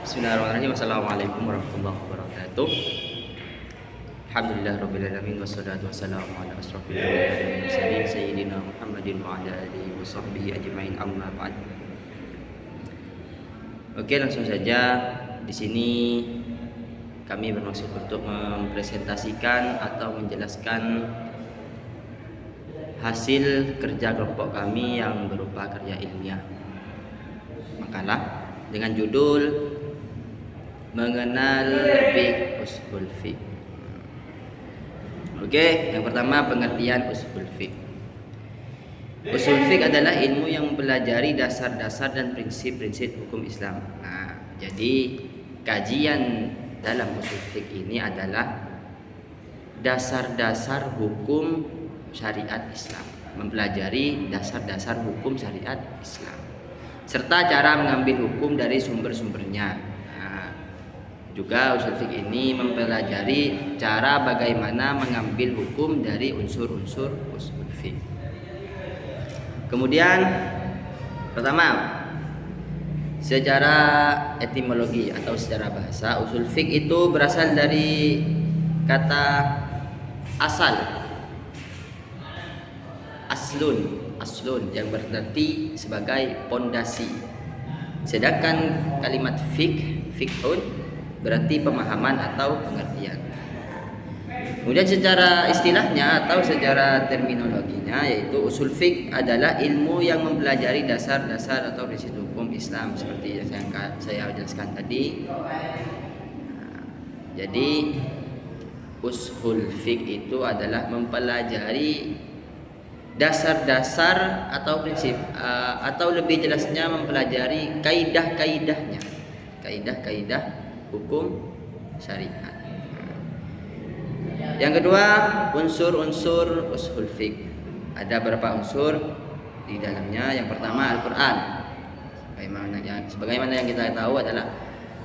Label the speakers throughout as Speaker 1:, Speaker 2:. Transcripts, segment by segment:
Speaker 1: Bismillahirrahmanirrahim. Assalamualaikum warahmatullahi wabarakatuh. Alhamdulillahirrabbilalamin. Wassalatu wassalamu ala asrofil anbiya'i wal mursalin sayyidina Muhammadin wa ala alihi wa sahbihi ajma'in, amma ba'd. Oke, langsung saja. Di sini kami bermaksud untuk mempresentasikan atau menjelaskan hasil kerja kelompok kami yang berupa karya ilmiah makalah dengan judul mengenal lebih usul fiqh. Oke, yang pertama pengertian usul fiqh. Usul fiqh adalah ilmu yang mempelajari dasar-dasar dan prinsip-prinsip hukum Islam. Nah, jadi kajian dalam usul fiqh ini adalah dasar-dasar hukum syariat Islam, mempelajari dasar-dasar hukum syariat Islam serta cara mengambil hukum dari sumber-sumbernya. Juga usul fiqh ini mempelajari cara bagaimana mengambil hukum dari unsur-unsur usul fiqh. Kemudian pertama, secara etimologi atau secara bahasa, usul fiqh itu berasal dari kata asal, aslun yang berarti sebagai pondasi. Sedangkan kalimat fiqhun berarti pemahaman atau pengertian. Kemudian secara istilahnya atau secara terminologinya, yaitu usul fiqh adalah ilmu yang mempelajari dasar-dasar atau prinsip hukum Islam seperti yang saya jelaskan tadi. Jadi usul fiqh itu adalah mempelajari dasar-dasar atau prinsip, atau lebih jelasnya mempelajari kaidah-kaidahnya, kaidah-kaidah hukum syariat. Yang kedua, unsur-unsur usul fiqh. Ada beberapa unsur di dalamnya. Yang pertama Al-Qur'an. Sebagaimana yang kita tahu adalah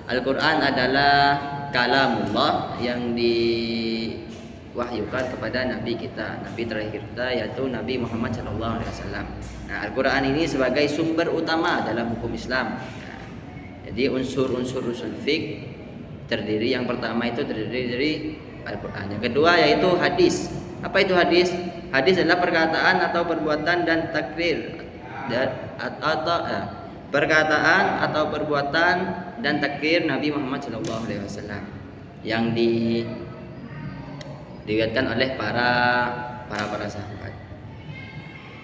Speaker 1: Al-Qur'an adalah kalamullah yang diwahyukan kepada nabi kita, nabi terakhir kita, yaitu Nabi Muhammad SAW. Nah, Al-Qur'an ini sebagai sumber utama dalam hukum Islam. Jadi unsur-unsur usul fiqh terdiri, yang pertama itu terdiri dari Al-Qur'an. Yang kedua yaitu hadis. Apa itu hadis? Hadis adalah perkataan atau perbuatan dan takrir perkataan atau perbuatan dan takrir Nabi Muhammad SAW yang diriwayatkan oleh para sahabat.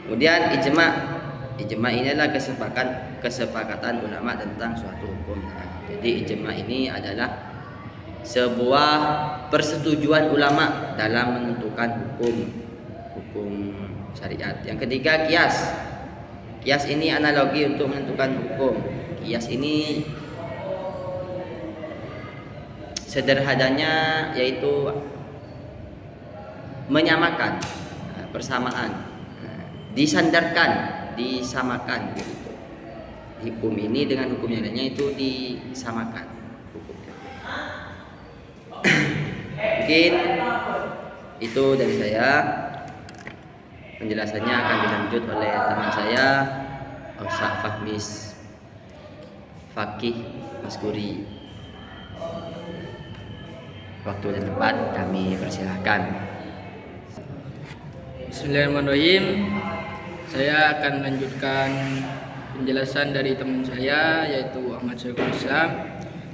Speaker 1: Kemudian ijma ini adalah kesepakatan ulama tentang suatu hukum. Jadi ijma ini adalah sebuah persetujuan ulama dalam menentukan hukum syariat. Yang ketiga qiyas. Qiyas ini analogi untuk menentukan hukum. Qiyas ini sederhananya yaitu menyamakan, persamaan, disamakan gitu. Hukum ini dengan hukum yang lainnya itu disamakan hukumnya. Mungkin itu dari saya. Penjelasannya akan dilanjut oleh teman saya, Ustaz Fahmis Fakih Maskuri. Waktu dan tempat kami persilahkan.
Speaker 2: Bismillahirrahmanirrahim. Saya akan melanjutkan penjelasan dari teman saya, yaitu Ahmad Syekhul Islam.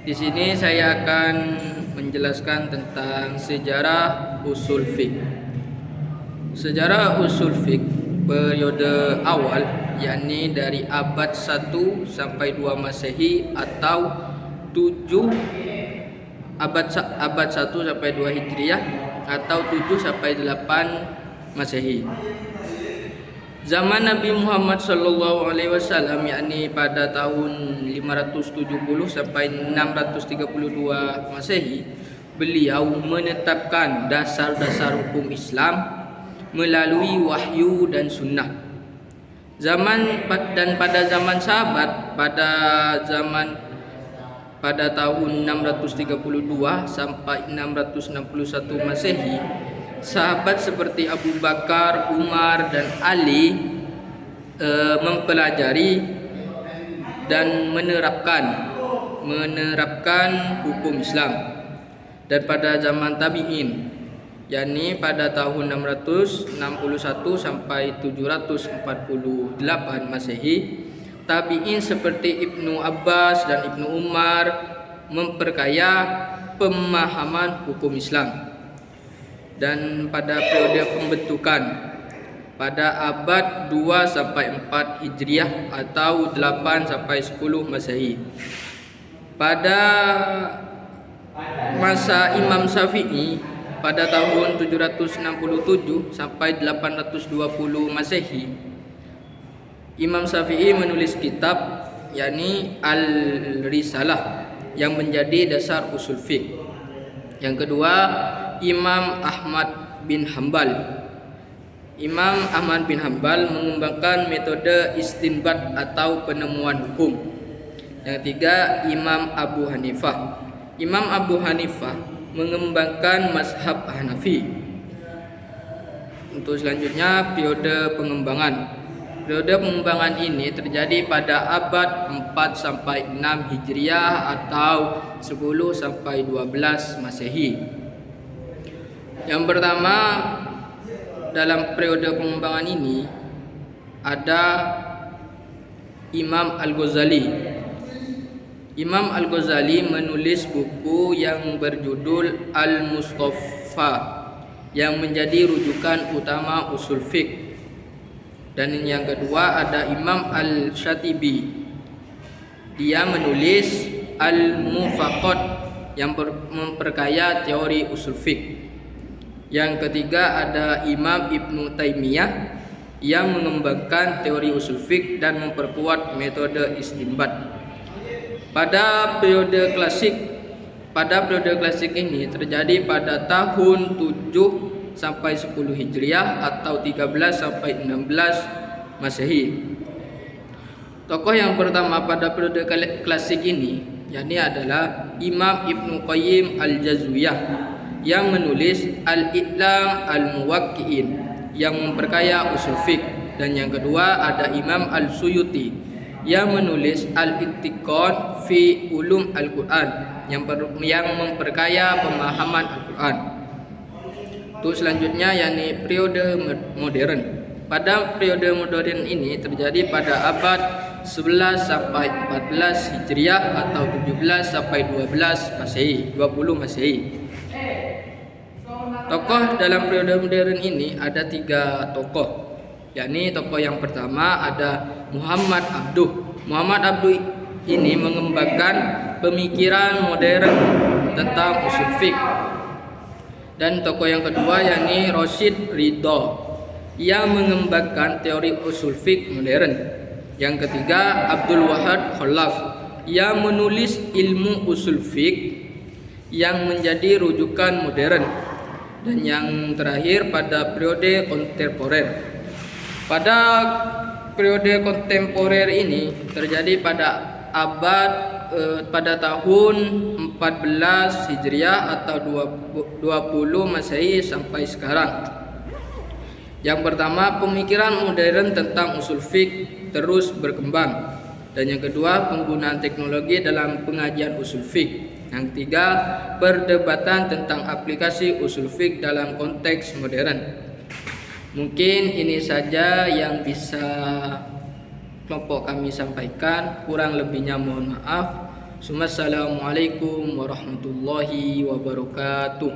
Speaker 2: Di sini saya akan menjelaskan tentang sejarah usul fiqh. Sejarah usul fiqh periode awal, yakni dari abad 1 sampai 2 Masehi atau 7 abad 1 sampai 2 Hijriah atau 7 sampai 8 Masehi. Zaman Nabi Muhammad SAW, yakni pada tahun 570 sampai 632 Masehi, beliau menetapkan dasar-dasar hukum Islam melalui wahyu dan sunnah. Pada zaman sahabat, pada tahun 632 sampai 661 Masehi, sahabat seperti Abu Bakar, Umar, dan Ali mempelajari dan menerapkan menerapkan hukum Islam. Dan pada zaman tabi'in, yakni pada tahun 661 sampai 748 Masehi, tabi'in seperti Ibnu Abbas dan Ibnu Umar memperkaya pemahaman hukum Islam. Dan pada periode pembentukan pada abad 2 sampai 4 Hijriah atau 8 sampai 10 Masehi. Pada masa Imam Syafi'i pada tahun 767 sampai 820 Masehi, Imam Syafi'i menulis kitab yakni Al-Risalah yang menjadi dasar usul fiqh. Yang kedua, Imam Ahmad bin Hambal. Imam Ahmad bin Hambal mengembangkan metode istinbat atau penemuan hukum. Yang ketiga, Imam Abu Hanifah. Imam Abu Hanifah mengembangkan mazhab Hanafi. Untuk selanjutnya, periode pengembangan. Periode pengembangan ini terjadi pada abad 4 sampai 6 Hijriah atau 10 sampai 12 Masehi. Yang pertama, dalam periode pengembangan ini ada Imam Al-Ghazali. Imam Al-Ghazali menulis buku yang berjudul Al-Mustafa yang menjadi rujukan utama usul fiqh. Dan yang kedua ada Imam Al-Syatibi. Dia menulis Al-Mufaqat yang memperkaya teori usul fiqh. Yang ketiga ada Imam Ibnu Taimiyah yang mengembangkan teori usul fiqh dan memperkuat metode istinbat. Pada periode klasik ini terjadi pada tahun 7 sampai 10 Hijriah atau 13 sampai 16 Masehi. Tokoh yang pertama pada periode klasik ini yakni adalah Imam Ibnu Qayyim Al-Jazwiyah yang menulis Al-I'lam Al-Muwaqqi'in yang memperkaya usul fiqh. Dan yang kedua ada Imam Al-Suyuti yang menulis Al-Ittiqan fi Ulum Al-Quran yang memperkaya pemahaman Al-Quran. Untuk selanjutnya yakni periode modern. Pada periode modern ini terjadi pada abad 11 sampai 14 Hijriah atau 17 sampai 20 Masehi. Tokoh dalam periode modern ini ada 3 tokoh. Yakni tokoh yang pertama ada Muhammad Abduh. Muhammad Abduh ini mengembangkan pemikiran modern tentang usul fiqh. Dan tokoh yang kedua yakni Rasyid Ridha yang mengembangkan teori usul fiqh modern. Yang ketiga Abdul Wahab Khalaf yang menulis ilmu usul fiqh yang menjadi rujukan modern. Dan yang terakhir pada periode kontemporer. Pada periode kontemporer ini terjadi pada tahun 14 Hijriah atau 20 Masehi sampai sekarang. Yang pertama, pemikiran modern tentang usul fiqh terus berkembang. Dan yang kedua, penggunaan teknologi dalam pengajian usul fiqh. Yang ketiga, perdebatan tentang aplikasi usul fiqh dalam konteks modern. Mungkin ini saja yang bisa kelompok kami sampaikan. Kurang lebihnya mohon maaf. Assalamualaikum warahmatullahi wabarakatuh.